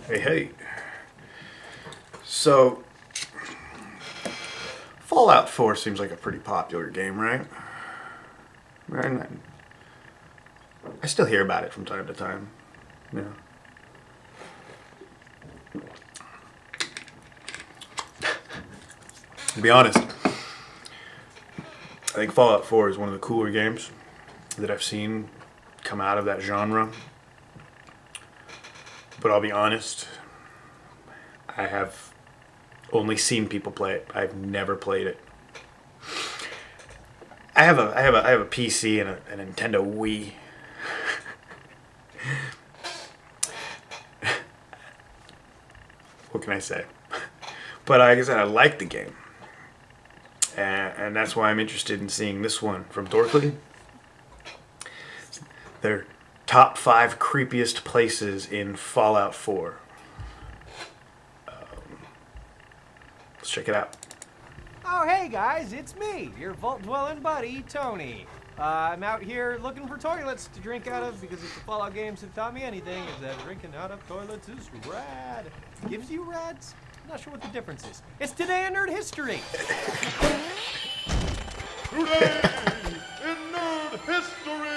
Hey, hey. So, Fallout 4 seems like a pretty popular game, right? And I still hear about it from time to time. Yeah. To be honest, I think Fallout 4 is one of the cooler games that I've seen come out of that genre. But I'll be honest, I have only seen people play it. I've never played it. I have a PC and a Nintendo Wii. What can I say? But like I said, I like the game. And that's why I'm interested in seeing this one from Dorkly. Their top 5 creepiest places in Fallout 4. Let's check it out. Oh, hey guys, it's me, your vault-dwelling buddy, Tony. I'm out here looking for toilets to drink out of because if the Fallout games have taught me anything, is that drinking out of toilets is rad. Gives you rads? I'm not sure what the difference is. It's Today in Nerd History! Today in Nerd History!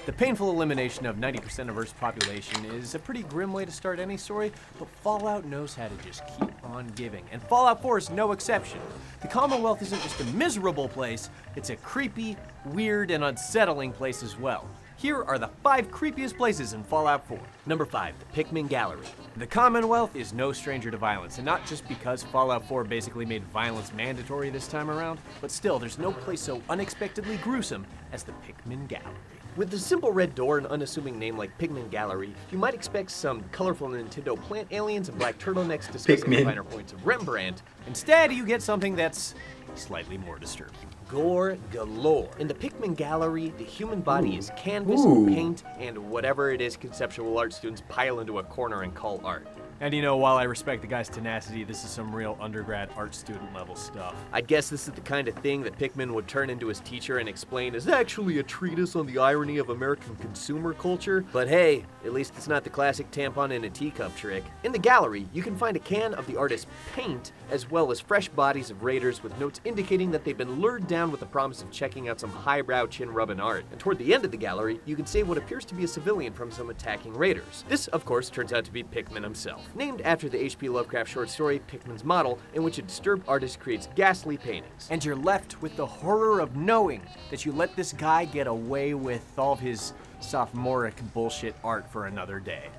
The painful elimination of 90% of Earth's population is a pretty grim way to start any story, but Fallout knows how to just keep on giving, and Fallout 4 is no exception. The Commonwealth isn't just a miserable place, it's a creepy, weird, and unsettling place as well. Here are the 5 creepiest places in Fallout 4. Number 5, the Pikmin Gallery. The Commonwealth is no stranger to violence, and not just because Fallout 4 basically made violence mandatory this time around, but still, there's no place so unexpectedly gruesome as the Pikmin Gallery. With a simple red door and unassuming name like Pikmin Gallery, you might expect some colorful Nintendo plant aliens and black turtlenecks discussing the finer points of Rembrandt. Instead, you get something that's slightly more disturbing. Gore galore. In the Pikmin Gallery, the human body is canvas, paint, and whatever it is conceptual art students pile into a corner and call art. And you know, while I respect the guy's tenacity, this is some real undergrad art student level stuff. I guess this is the kind of thing that Pikmin would turn into his teacher and explain is actually a treatise on the irony of American consumer culture. But hey, at least it's not the classic tampon in a teacup trick. In the gallery, you can find a can of the artist's paint, as well as fresh bodies of raiders with notes indicating that they've been lured down with the promise of checking out some highbrow chin-rubbing art. And toward the end of the gallery, you can save what appears to be a civilian from some attacking raiders. This, of course, turns out to be Pikmin himself. Named after the H.P. Lovecraft short story Pikmin's Model, in which a disturbed artist creates ghastly paintings. And you're left with the horror of knowing that you let this guy get away with all of his sophomoric bullshit art for another day.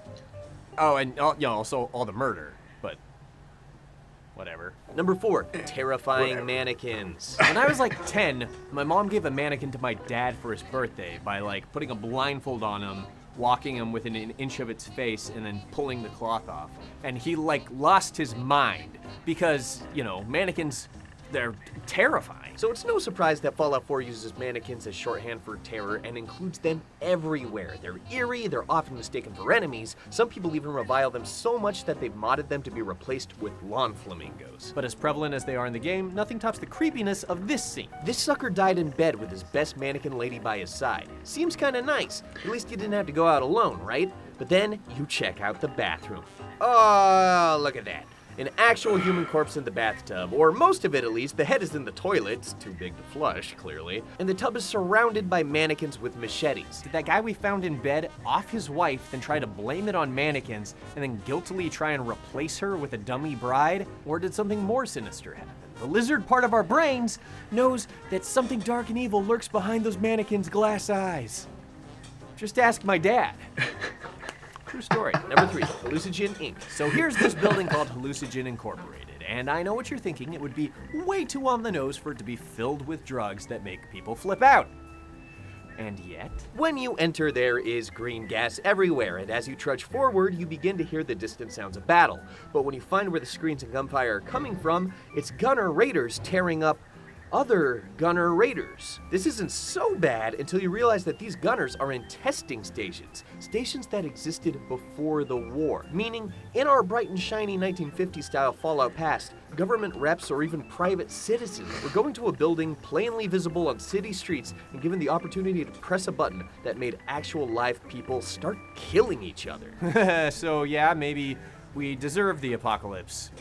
Oh, and also all the murder, but whatever. Number 4, terrifying mannequins. When I was like 10, my mom gave a mannequin to my dad for his birthday by putting a blindfold on him, walking him within an inch of its face, and then pulling the cloth off. And he lost his mind because, mannequins, they're terrifying. So it's no surprise that Fallout 4 uses mannequins as shorthand for terror and includes them everywhere. They're eerie, they're often mistaken for enemies. Some people even revile them so much that they've modded them to be replaced with lawn flamingos. But as prevalent as they are in the game, nothing tops the creepiness of this scene. This sucker died in bed with his best mannequin lady by his side. Seems kinda nice. At least you didn't have to go out alone, right? But then you check out the bathroom. Oh, look at that. An actual human corpse in the bathtub, or most of it at least. The head is in the toilet, it's too big to flush, clearly. And the tub is surrounded by mannequins with machetes. Did that guy we found in bed off his wife, then try to blame it on mannequins, and then guiltily try and replace her with a dummy bride? Or did something more sinister happen? The lizard part of our brains knows that something dark and evil lurks behind those mannequins' glass eyes. Just ask my dad. True story. Number 3, Hallucinogen Inc. So here's this building called Hallucinogen Incorporated, and I know what you're thinking. It would be way too on the nose for it to be filled with drugs that make people flip out. And yet, when you enter, there is green gas everywhere, and as you trudge forward, you begin to hear the distant sounds of battle. But when you find where the screams and gunfire are coming from, it's gunner raiders tearing up other gunner raiders. This isn't so bad until you realize that these gunners are in testing stations, stations that existed before the war. Meaning, in our bright and shiny 1950s-style Fallout past, government reps or even private citizens were going to a building plainly visible on city streets and given the opportunity to press a button that made actual live people start killing each other. So yeah, maybe we deserve the apocalypse.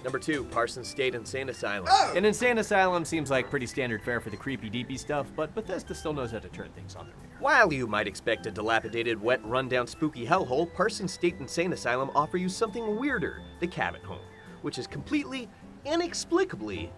Number 2, Parsons State Insane Asylum. An insane asylum seems like pretty standard fare for the creepy deepy stuff, but Bethesda still knows how to turn things on their ear. While you might expect a dilapidated, wet, rundown, spooky hellhole, Parsons State Insane Asylum offer you something weirder, the cabin home, which is completely, inexplicably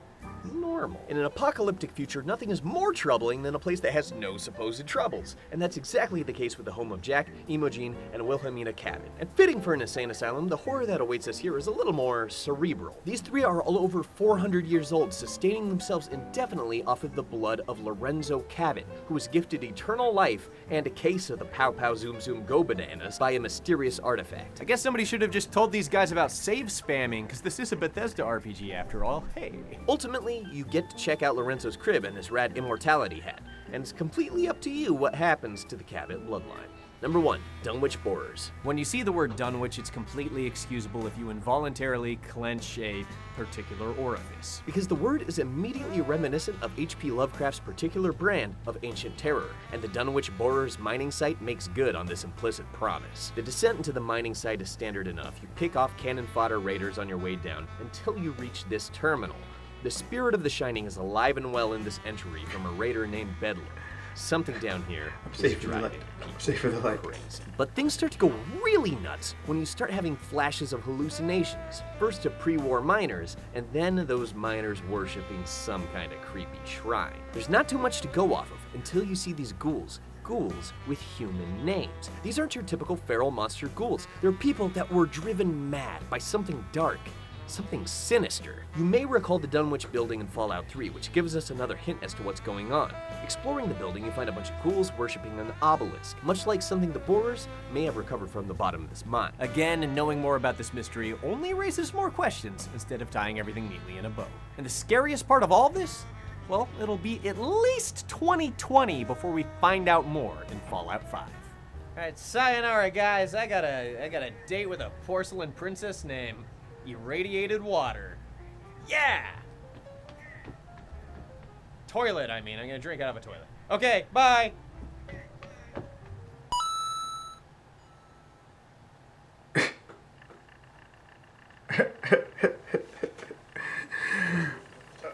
normal. In an apocalyptic future, nothing is more troubling than a place that has no supposed troubles. And that's exactly the case with the home of Jack, Imogen, and Wilhelmina Cabin. And fitting for an insane asylum, the horror that awaits us here is a little more cerebral. These three are all over 400 years old, sustaining themselves indefinitely off of the blood of Lorenzo Cabin, who was gifted eternal life and a case of the Pow Pow Zoom Zoom Go Bananas by a mysterious artifact. I guess somebody should have just told these guys about save spamming, because this is a Bethesda RPG after all. Hey. Ultimately, you get to check out Lorenzo's crib and his rad immortality hat, and it's completely up to you what happens to the Cabot bloodline. Number 1, Dunwich Borers. When you see the word Dunwich, it's completely excusable if you involuntarily clench a particular orifice. Because the word is immediately reminiscent of H.P. Lovecraft's particular brand of ancient terror, and the Dunwich Borers mining site makes good on this implicit promise. The descent into the mining site is standard enough. You pick off cannon fodder raiders on your way down until you reach this terminal. The spirit of the Shining is alive and well in this entry from a raider named Bedlam. Something down here is driving people crazy. But things start to go really nuts when you start having flashes of hallucinations. First to pre-war miners, and then those miners worshipping some kind of creepy shrine. There's not too much to go off of until you see these ghouls with human names. These aren't your typical feral monster ghouls. They're people that were driven mad by something dark, something sinister. You may recall the Dunwich building in Fallout 3, which gives us another hint as to what's going on. Exploring the building, you find a bunch of ghouls worshipping an obelisk, much like something the Borers may have recovered from the bottom of this mine. Again, knowing more about this mystery only raises more questions instead of tying everything neatly in a bow. And the scariest part of all this? Well, it'll be at least 2020 before we find out more in Fallout 5. Alright, sayonara guys, I got a date with a porcelain princess named Irradiated Water. Yeah! Toilet, I mean. I'm gonna drink out of a toilet. Okay, bye!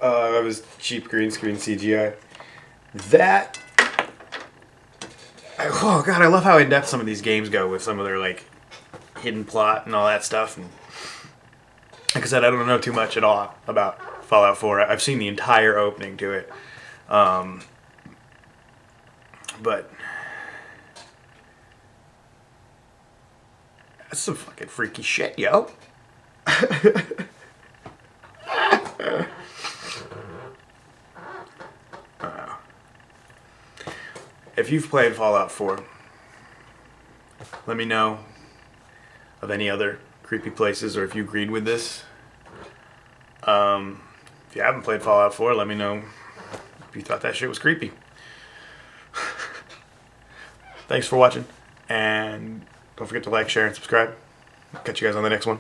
That was cheap green screen CGI. That... Oh god, I love how in-depth some of these games go with some of their, like, hidden plot and all that stuff. And like I said, I don't know too much at all about Fallout 4. I've seen the entire opening to it. But that's some fucking freaky shit, yo. If you've played Fallout 4, let me know of any other creepy places, or if you agreed with this. If you haven't played Fallout 4, let me know if you thought that shit was creepy. Thanks for watching, and don't forget to like, share, and subscribe. Catch you guys on the next one.